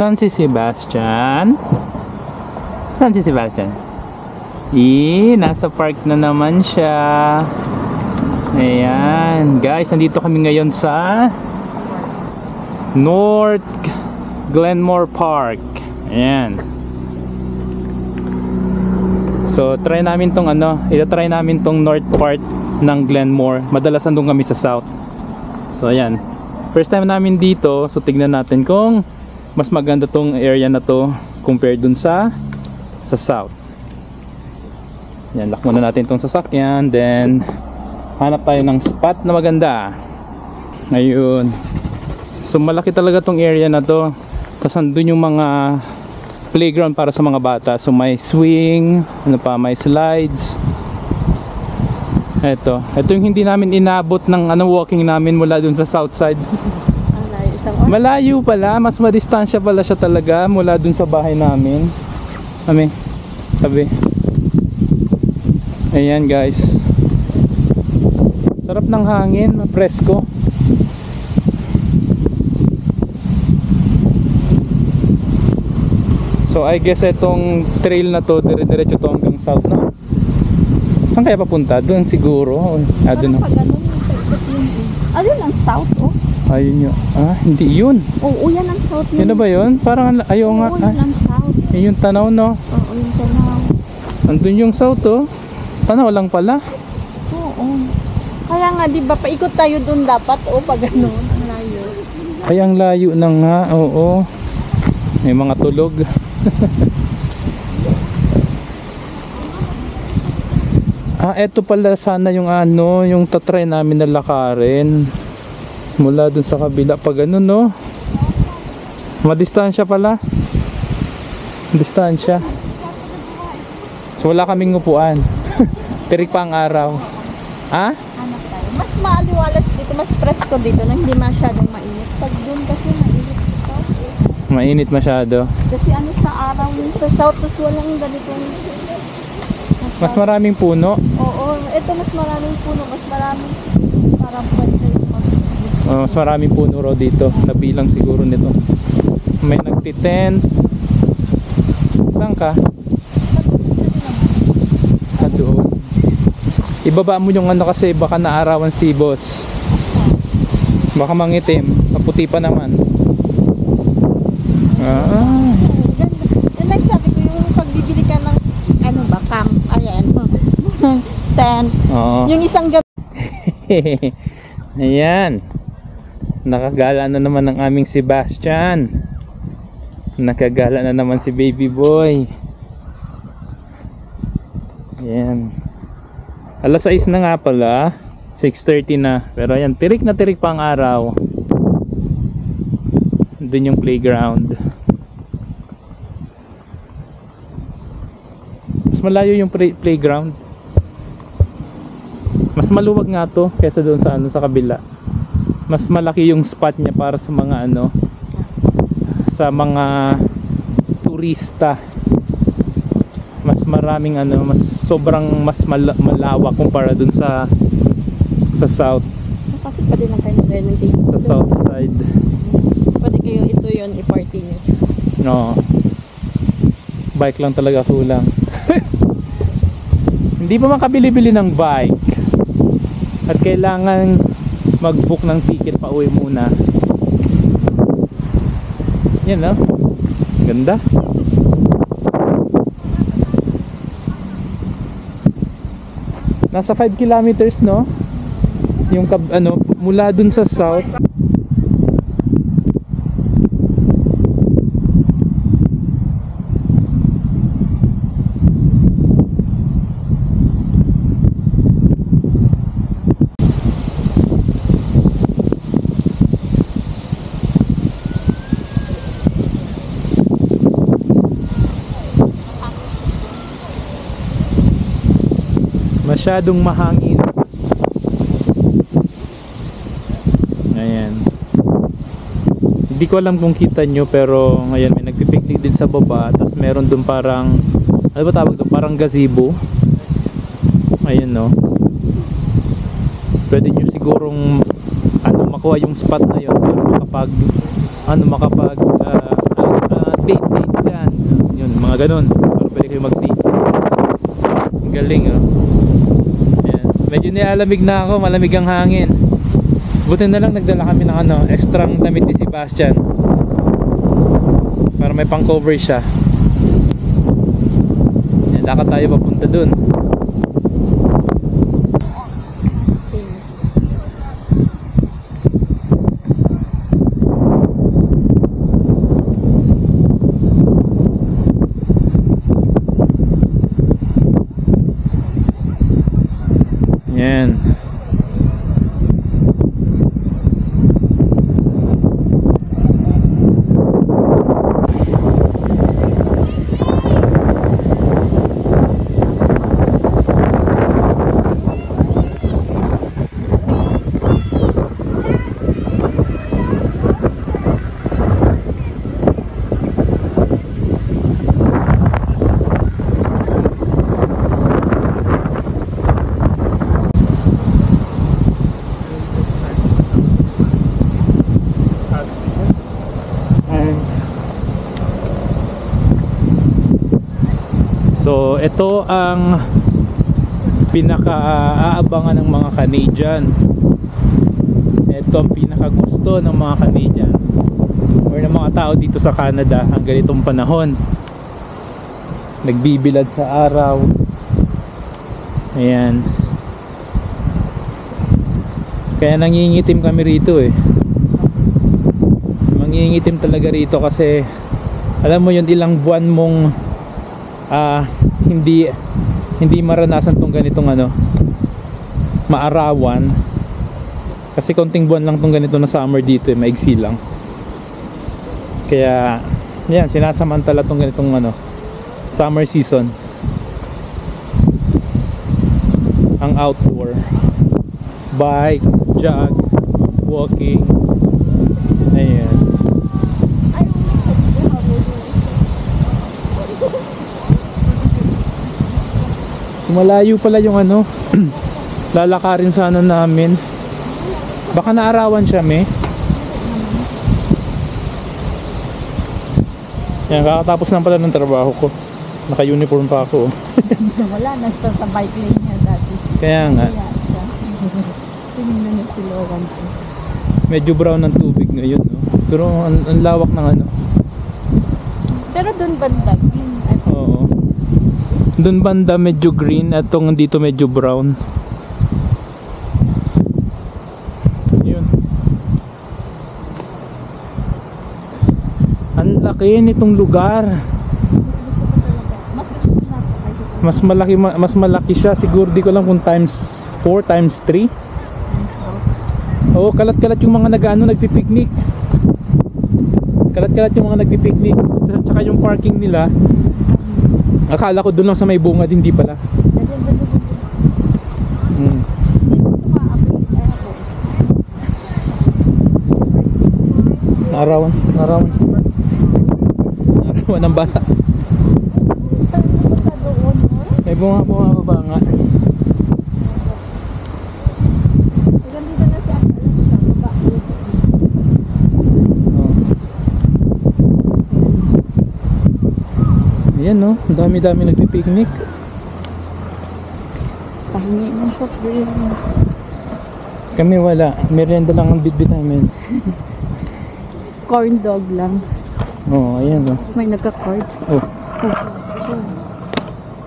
Saan si Sebastian? Saan si Sebastian? Nasa park na naman siya. Ayan, guys, nandito kami ngayon sa North Glenmore Park. Ayan. So, try namin tong ita-try namin tong north part ng Glenmore. Madalas andun kami sa south. So, ayan. First time namin dito, so tignan natin kung mas maganda tong area na to compared dun sa south. Yan, lock muna natin tong sasakyan, then hanap tayo ng spot na maganda. Ayun. So malaki talaga tong area na to. Tapos andun yung mga playground para sa mga bata. So may swing, may slides. Ito yung hindi namin inabot ng walking namin mula dun sa south side. Malayo pala, mas madistansya pala siya talaga mula dun sa bahay namin. Tabi. Ayan guys. Sarap ng hangin, presko. So I guess itong trail na to, dire-diretso to hanggang south na. Saan kaya papunta? Doon siguro. Doon. Ayun ang south, oh. Ayun yun. Hindi yun. Oo, yan ang south. Yun na ba yun? Parang ayaw nga. Oo, yan ang south. Yung tanaw, no? Oo, yung tanaw. Andun yung south, oh. Tanaw lang pala. Oo. Kaya nga, di ba, paikot tayo dun dapat, oh, pag ano, ang layo. Ay, ang layo na nga, oo. May mga tulog. Eto pala sana yung yung tatry namin na lakarin. Mula dun sa kabila pag no? Madistansya pala. Distansya. So wala kaming upuan. Tirik pa ang araw. Hanap tayo. Mas maaliwalas dito, mas presko dito na hindi masyadong mainit. Pag dun kasi mainit dito. Mainit masyado. Kasi sa araw yung sa south, tapos walang ganitong. Mas maraming puno. Oo, ito mas maraming puno, mas maraming parang pwede. Mas maraming puno raw dito. Nabilang siguro nito. May nagtitent. Saan ka? Doon. Ibaba mo yung kasi baka naarawan si boss. Baka mangitim. Maputi pa naman. Yan lang sabi ko, yung pagbibili ka ng camp. Ayan. Tent. Oo. Yung isang gabi. Ayan. Nakagala na naman ang aming Sebastian. Nakagala na naman si baby boy. Ayan. Alas 6 na nga pala. 6:30 na. Pero ayan, tirik na tirik pa ang araw. Doon yung playground. Mas malayo yung playground. Mas maluwag nga to kaysa doon sa kabila. Mas malaki yung spot niya para sa mga sa mga turista. Mas maraming mas malawak kumpara dun sa south. Kasi pwede lang kayo mag-gaya ng table. Sa south side. Pwede kayo ito yun, i-party nyo. No. Bike lang talaga kulang. Hindi pa makabili-bili ng bike. At kailangan mag-book ng ticket pa uwi muna. Yan, no? Ganda. Nasa 5 kilometers, no? Yung mula dun sa south. Masyadong mahangin. Ayan. Hindi ko alam kung kita nyo, pero ngayon may nagpipiknik din sa baba. Tapos meron dun parang, ano ba tawag doon? Parang gazebo. Ayan, no. Pwede nyo sigurong makuha yung spot na yun. Makapag Date dyan. Yun, mga ganun. Para pwede kayo mag-date. Ang galing, oh. Ayan. Medyo nilalamig na ako, malamig ang hangin. Buti na lang nagdala kami ng ano, extrang damit ni Sebastian. Para may pang cover siya. Ayan, lakad tayo papunta dun. Ayan. So, ito ang pinaka-aabangan ng mga Canadian. Ito ang pinaka-gusto ng mga Canadian or ng mga tao dito sa Canada ang ganitong panahon. Nagbibilad sa araw. Ayan. Kaya nangingitim kami rito eh. Mangingitim talaga rito kasi alam mo yun, ilang buwan mong hindi maranasan tong ganitong ano, maarawan. Kasi konting buwan lang tong ganito na summer dito eh, maigsi lang. Kaya yan, sinasamantala tong ganitong ano, summer season. Ang outdoor, bike, jog, walking. Ayan. Malayo pala yung ano. Lalakarin sana namin. Baka naarawan siya, me. Yan, kakatapos lang pala ng trabaho ko. Naka-uniform pa ako. Wala na siya sa bike lane niya dati. Kaya nga. Tingnan niyo si Logan. Medyo brown ng tubig ngayon, no? Pero ang lawak ng ano. Pero doon banda green. Oo. Doon banda medyo green at tong dito medyo brown. Yun. Ang laki nitong lugar. Mas malaki siya. Siguro di ko lang kung times 4, times 3. Oo, kalat-kalat yung mga nagpipiknik. Kalat-kalat yung mga nagpipiknik. Tsaka yung parking nila. Akala ko doon lang sa may bungad, hindi pala. Narawan ng bata. May bunga baba nga. Ayan, no, ang dami-dami nagpipiknik. Pahingi ng soft drinks. Kami wala, merienda lang ang bitbit namin. Corn dog lang. Oo, ayan, no. May nagka-cards. Oh.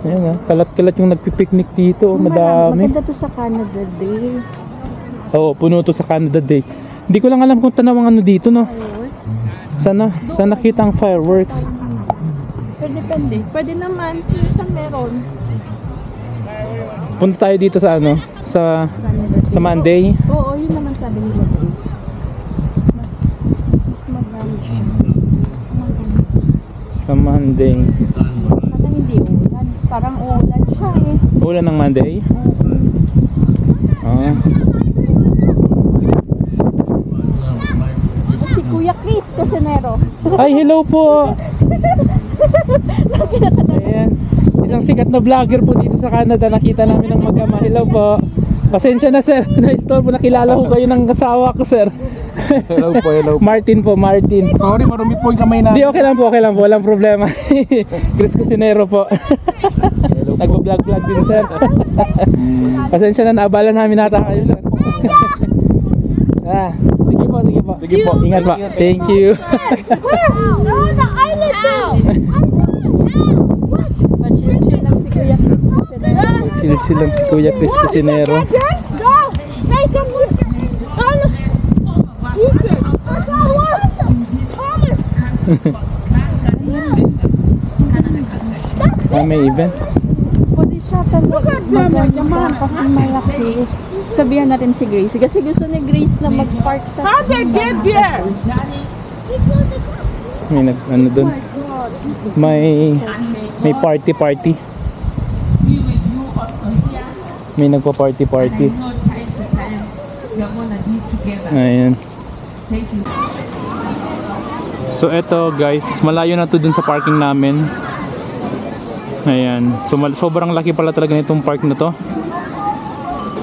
Ayan, no, kalat-kalat yung nagpipiknik dito, madami. Maganda to sa Canada Day. Oo, puno to sa Canada Day. Hindi ko lang alam kung tanawang ano dito, no. Sana kita ang fireworks. Depende. Pwede naman isang meron. Punta tayo dito sa ano, sa Monday. Oo, yun naman sabi nila guys. Mas maganda siya. Sa Monday. Sana hindi ulan. Parang ulan siya eh. Ulan ng Monday? Ah. Si Kuya Chris Casanero. Ay, hello po. Ayan. Isang sikat na vlogger po dito sa Canada. Nakita namin ng mag-ama. Hello po. Pasensya na sir. Na-store po. Nakilala ko kayo ng kasawa ko sir. Hello po, hello po. Martin po, Martin. Sorry, marumit po yung kamay na. Hindi, okay lang po, walang problema. Chris Cusinero po. Nagpa-vlog din, sir. Pasensya na, naabala namin nata kayo, sir. Sige po. Sige po. Ingat po. Thank you. Chill lang si Kuya Chris kasi Chill lang si Kuya Chris Cusinero. May event. pwede siya magyaman kasi malaki. Sabihan natin si Grace kasi gusto ni Grace na mag-park sa How they get there? May ano doon. May party. May nagpa-party. Ayan. So eto guys, malayo na to dun sa parking namin. Ayan. So sobrang laki pala talaga nitong park na to.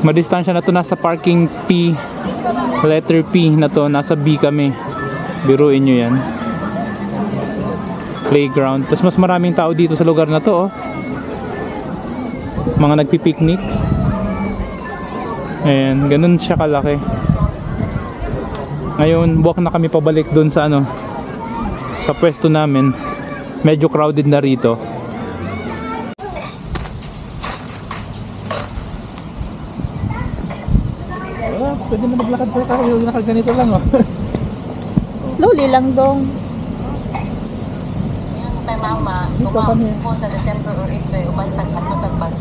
Madistansya na to, nasa parking P, letter P na to, nasa B kami. Biruin nyo yan. Playground. Tapos mas maraming tao dito sa lugar na to, oh. Mga nagpipiknik. Ayan, ganun siya kalaki. Ngayon, walk na kami pabalik doon sa ano, sa pwesto namin. Medyo crowded na rito. Pwede na maglakad pa tayo, nakaganito lang, oh. slowly lang dong. Kay mama, tumawag po sa December or April, ubantag at natagbag.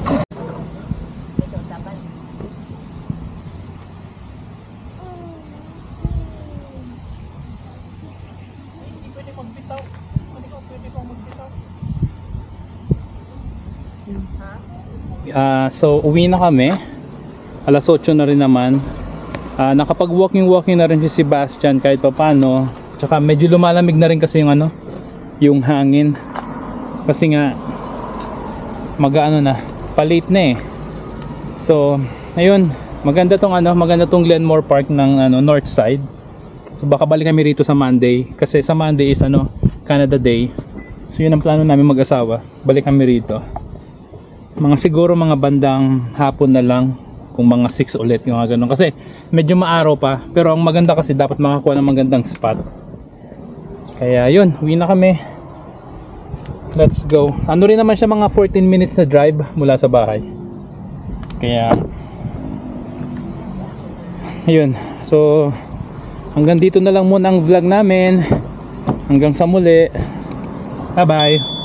So uwi na kami. Alas 8 na rin naman. Nakapag-walking na rin si Sebastian kahit papano. Tsaka medyo lumalamig na rin kasi yung ano, yung hangin. Kasi nga mag-ano na, palate na eh. So, ayun, maganda tong Glenmore Park ng ano, north side. So baka balik kami rito sa Monday kasi sa Monday is ano, Canada Day. So yun ang plano namin mag-asawa. Balik kami rito. Siguro mga bandang hapon na lang, kung mga 6 ulit yung mga ganun, kasi medyo maaraw pa, pero ang maganda kasi dapat makakuha ng magandang spot. Kaya yun, uwi na kami. Let's go. Ano rin naman siya, mga 14 minutes na drive mula sa bahay. Kaya ayun, so hanggang dito na lang muna ang vlog namin. Hanggang sa muli. Bye bye.